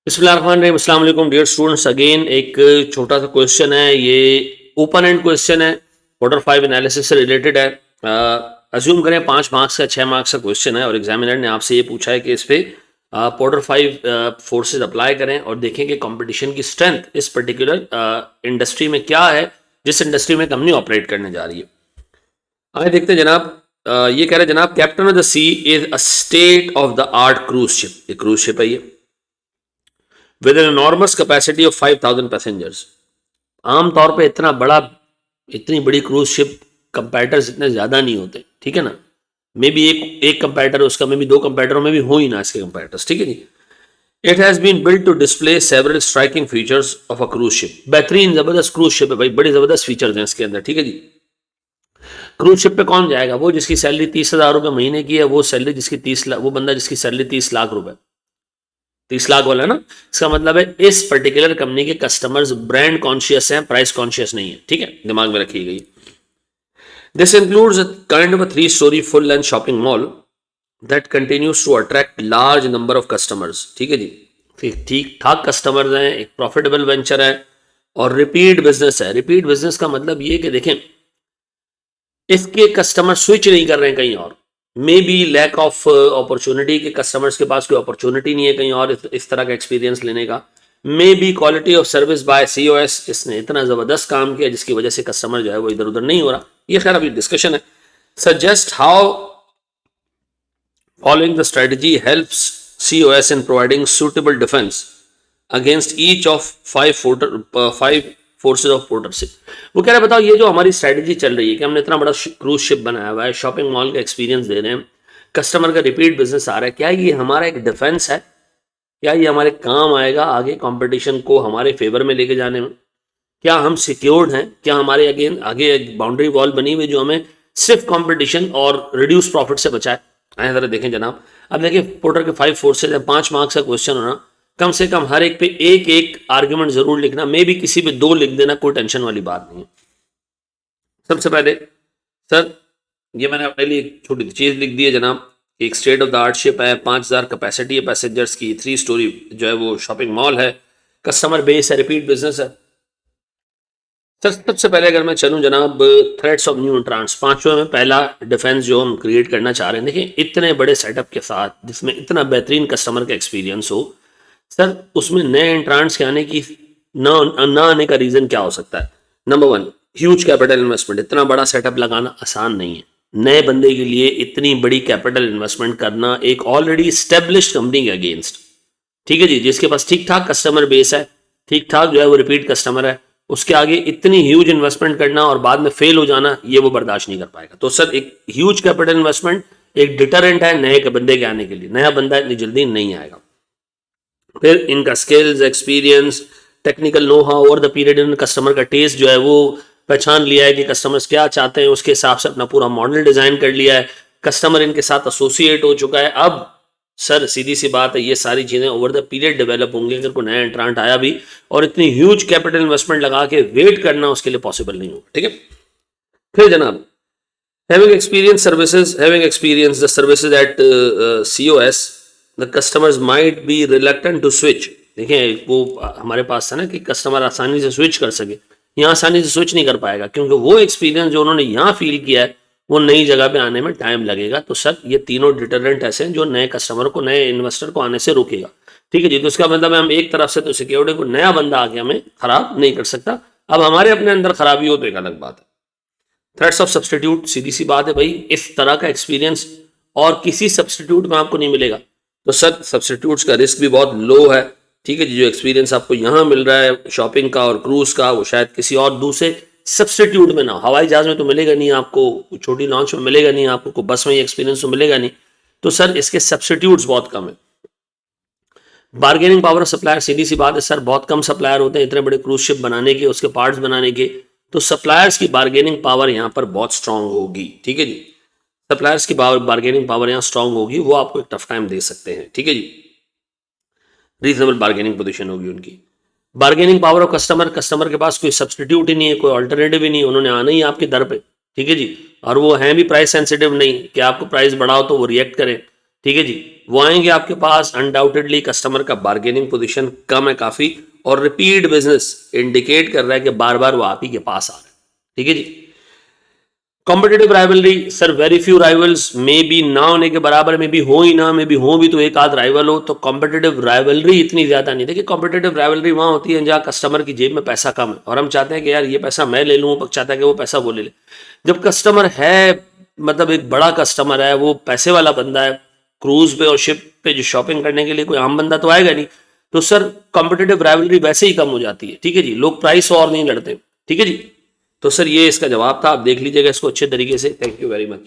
बिस्मिल्लाहिर्रहमानिर्रहीम, अस्सलाम वालेकुम डियर स्टूडेंट्स। अगेन एक छोटा सा क्वेश्चन है, ये ओपन एंड क्वेश्चन है, क्वार्टर 5 एनालिसिस से रिलेटेड है। अज्यूम करें 5 मार्क्स का 6 मार्क्स का क्वेश्चन है और एग्जामिनर ने आपसे ये पूछा है कि इस पे क्वार्टर 5 फोर्सेस अप्लाई करें और देखें कि कंपटीशन की स्ट्रेंथ इस पर्टिकुलर इंडस्ट्री में क्या है जिस इंडस्ट्री में कंपनी ऑपरेट करने जा रही है। आगे देखते हैं जनाब। ये कह रहे हैं जनाब, captain of the sea is a state of the art cruise ship. ये क्रूज शिप है, ये with an enormous capacity of 5000 passengers. आमतौर पे इतनी बड़ी क्रूज शिप कंपैटर्स इतने ज्यादा नहीं होते, ठीक है ना। मे बी एक कंपैटर उसका, मे बी दो कंपैटरों में भी हो ही ना इसके कंपैटर्स, ठीक है जी। It has been built to display several striking features of a cruise ship. बेहतरीन जबरदस्त क्रूज शिप है भाई, बड़े जबरदस्त फीचर्स हैं इसके अंदर, ठीक है जी। क्रूज शिप पे कौन जाएगा? वो जिसकी सैलरी 30,000 रुपए महीने की है, वो सैलरी जिसकी 30 लाख, वो बंदा जिसकी सैलरी 30 लाख रुपए, 30 लाख वाला ना। इसका मतलब है इस पर्टिकुलर कंपनी के कस्टमर्स ब्रांड कॉन्शियस हैं, प्राइस कॉन्शियस नहीं है, ठीक है, दिमाग में रखी गई। This includes kind of a 3 story full length shopping mall that continues to attract large number of customers, ठीक है जी। ठीक ठाक कस्टमर्स हैं, एक प्रॉफिटेबल वेंचर है और रिपीट बिजनेस है। रिपीट बिजनेस का मतलब ये कि देखें, इसके कस्टमर स्विच नहीं कर रहे हैं कहीं और। Maybe lack of opportunity, के कस्टमर्स के पास कोई अपॉर्चुनिटी नहीं है कहीं और इस तरह का एक्सपीरियंस लेने का। May be quality of service by COS, इसने इतना ज़बरदस्त काम किया जिसकी वजह से कस्टमर जो है वो इधर उधर नहीं हो रहा। ये खैर अभी डिस्कशन है। Suggest how following the strategy helps COs in providing suitable defence against each of 5 forces of portership. वो कह रहे हैं बताओ, ये जो हमारी स्ट्रेटजी चल रही है कि हमने इतना बड़ा क्रूज शिप बनाया हुआ है, शॉपिंग मॉल का एक्सपीरियंस दे रहे हैं, कस्टमर का रिपीट बिजनेस आ रहा है, क्या ये हमारा एक डिफेंस है? क्या ये हमारे काम आएगा आगे कंपटीशन को हमारे फेवर में लेके जाने में? क्या हम सिक्योर्ड हैं? क्या हमारे अगेन आगे एक बाउंड्री वॉल बनी हुई जो हमें सिर्फ कंपटीशन और रिड्यूस प्रॉफिट से बचाए? आए जरा देखें जनाब। अब देखिए, पोर्टर के 5 फोर्सेज है, 5 मार्क्स का क्वेश्चन होना, कम से कम हर एक पे एक एक आर्ग्यूमेंट जरूर लिखना, मे भी किसी पे 2 लिख देना, कोई टेंशन वाली बात नहीं है। सबसे पहले सर, ये मैंने अपने लिए एक छोटी चीज लिख दी है जनाब। एक state of the art ship है, 5000 कैपेसिटी है पैसेंजर्स की, 3 स्टोरी जो है वो शॉपिंग मॉल है, कस्टमर बेस है, रिपीट बिजनेस है। सर सबसे पहले अगर मैं चलूं जनाब, थ्रेट्स ऑफ न्यू एंट्रांट्स, पांचवें में पहला डिफेंस जो हम क्रिएट करना चाह रहे हैं। देखिए, इतने बड़े सेटअप के साथ जिसमें इतना बेहतरीन कस्टमर का एक्सपीरियंस हो, सर उसमें नए एंट्रांट्स के आने की ना आने का रीजन क्या हो सकता है? Number 1, huge capital investment. इतना बड़ा सेटअप लगाना आसान नहीं है। नए बंदे के लिए इतनी बड़ी कैपिटल इन्वेस्टमेंट करना एक ऑलरेडी स्टेब्लिश्ड कंपनी के अगेंस्ट, ठीक है जी, जिसके पास ठीक ठाक कस्टमर बेस है, ठीक ठाक जो है वो रिपीट कस्टमर है, उसके आगे इतनी ह्यूज इन्वेस्टमेंट करना और बाद में फेल हो जाना, ये वो बर्दाश्त नहीं कर पाएगा। तो सर एक ह्यूज कैपिटल इन्वेस्टमेंट एक डिटरेंट है नए बंदे के आने के लिए। नया बंदा इतनी जल्दी नहीं आएगा। फिर इनका skills, experience, technical know how over the period, in customer का टेस्ट जो है वो पहचान लिया है कि कस्टमर्स क्या चाहते हैं, उसके हिसाब से अपना पूरा मॉडल डिजाइन कर लिया है, कस्टमर इनके साथ एसोसिएट हो चुका है। अब सर सीधी सी बात है, ये सारी चीजें ओवर द पीरियड डेवलप होंगी। अगर कोई नया एंट्रांट आया भी और इतनी ह्यूज कैपिटल इन्वेस्टमेंट लगा के वेट करना उसके लिए पॉसिबल नहीं होगा, ठीक है। फिर जनाब, having experienced the services at COS, the customers might be reluctant to switch। देखें, वो हमारे पास था ना कि कस्टमर आसानी से स्विच कर सके, यहाँ आसानी से स्विच नहीं कर पाएगा क्योंकि वो एक्सपीरियंस जो उन्होंने यहाँ फील किया है वो नई जगह पे आने में टाइम लगेगा। तो सर ये तीनों डिटरेंट ऐसे हैं जो नए कस्टमर को, नए इन्वेस्टर को आने से रोकेगा, ठीक है जी। तो इसका मतलब हम एक तरफ से तो सिक्योरिटी को, नया बंदा आके हमें खराब नहीं कर सकता। अब हमारे अपने अंदर खराबी हो तो एक अलग बात है। थ्रेट्स ऑफ सब्सटीट्यूट, सीधी सी बात है भाई, इस तरह का एक्सपीरियंस और किसी सब्सटीट्यूट में आपको नहीं मिलेगा। तो सर सब्सटीट्यूट्स का रिस्क भी बहुत लो है, ठीक है जी। जो एक्सपीरियंस आपको यहाँ मिल रहा है शॉपिंग का और क्रूज का, वो शायद किसी और दूसरे सब्सटीट्यूट में ना हो। हवाई जहाज में तो मिलेगा नहीं आपको, छोटी लॉन्च में मिलेगा नहीं आपको, बस में ये एक्सपीरियंस तो मिलेगा नहीं। तो सर इसके सब्सटीट्यूट्स बहुत कम है। बार्गेनिंग पावर ऑफ सप्लायर, सीधी सी बात है सर, बहुत कम सप्लायर होते हैं इतने बड़े क्रूज शिप बनाने के, उसके पार्ट्स बनाने के। तो सप्लायर्स की बार्गेनिंग पावर यहाँ पर बहुत स्ट्रांग होगी, ठीक है जी। सप्लायर्स की बार्गेनिंग पावर यहाँ स्ट्रांग होगी, वो आपको एक टफ टाइम दे सकते हैं, ठीक है जी। रीजनेबल बार्गेनिंग पोजीशन होगी उनकी। Bargaining power of customer, customer के पास कोई सब्सटीट्यूट ही नहीं है, कोई ऑल्टरनेटिव ही नहीं, उन्होंने आना ही आपके दर पे, ठीक है जी। और वो हैं भी प्राइस सेंसिटिव नहीं कि आपको प्राइस बढ़ाओ तो वो रिएक्ट करें। ठीक है जी, वो आएंगे आपके पास, अनडाउटेडली कस्टमर का बार्गेनिंग पोजीशन कम है काफी, और रिपीट बिजनेस इंडिकेट कर रहा है कि बार बार वो आप ही के पास आ रहा है। ठीक है जी। Competitive rivalry, sir very few rivals, may be ना होने के बराबर, में भी हो ही ना, में भी हो भी तो एक आध राइवल हो, तो कॉम्पिटेटिव राइवलरी इतनी ज्यादा नहीं। देखिए कॉम्पिटेटिव राइवलरी वहां होती है जहां कस्टमर की जेब में पैसा कम है और हम चाहते हैं कि यार ये पैसा मैं ले लूं, वो चाहता है कि वो पैसा वो ले ले। जब कस्टमर है, मतलब एक बड़ा कस्टमर है, वो पैसे वाला बंदा है, क्रूज पे और शिप पे जो शॉपिंग करने के लिए कोई आम बंदा तो आएगा नहीं, तो सर कॉम्पिटेटिव राइवलरी वैसे ही कम हो जाती है। ठीक है जी, लोग प्राइस और नहीं लड़ते। ठीक है जी, तो सर ये इसका जवाब था, आप देख लीजिएगा इसको अच्छे तरीके से। Thank you very much.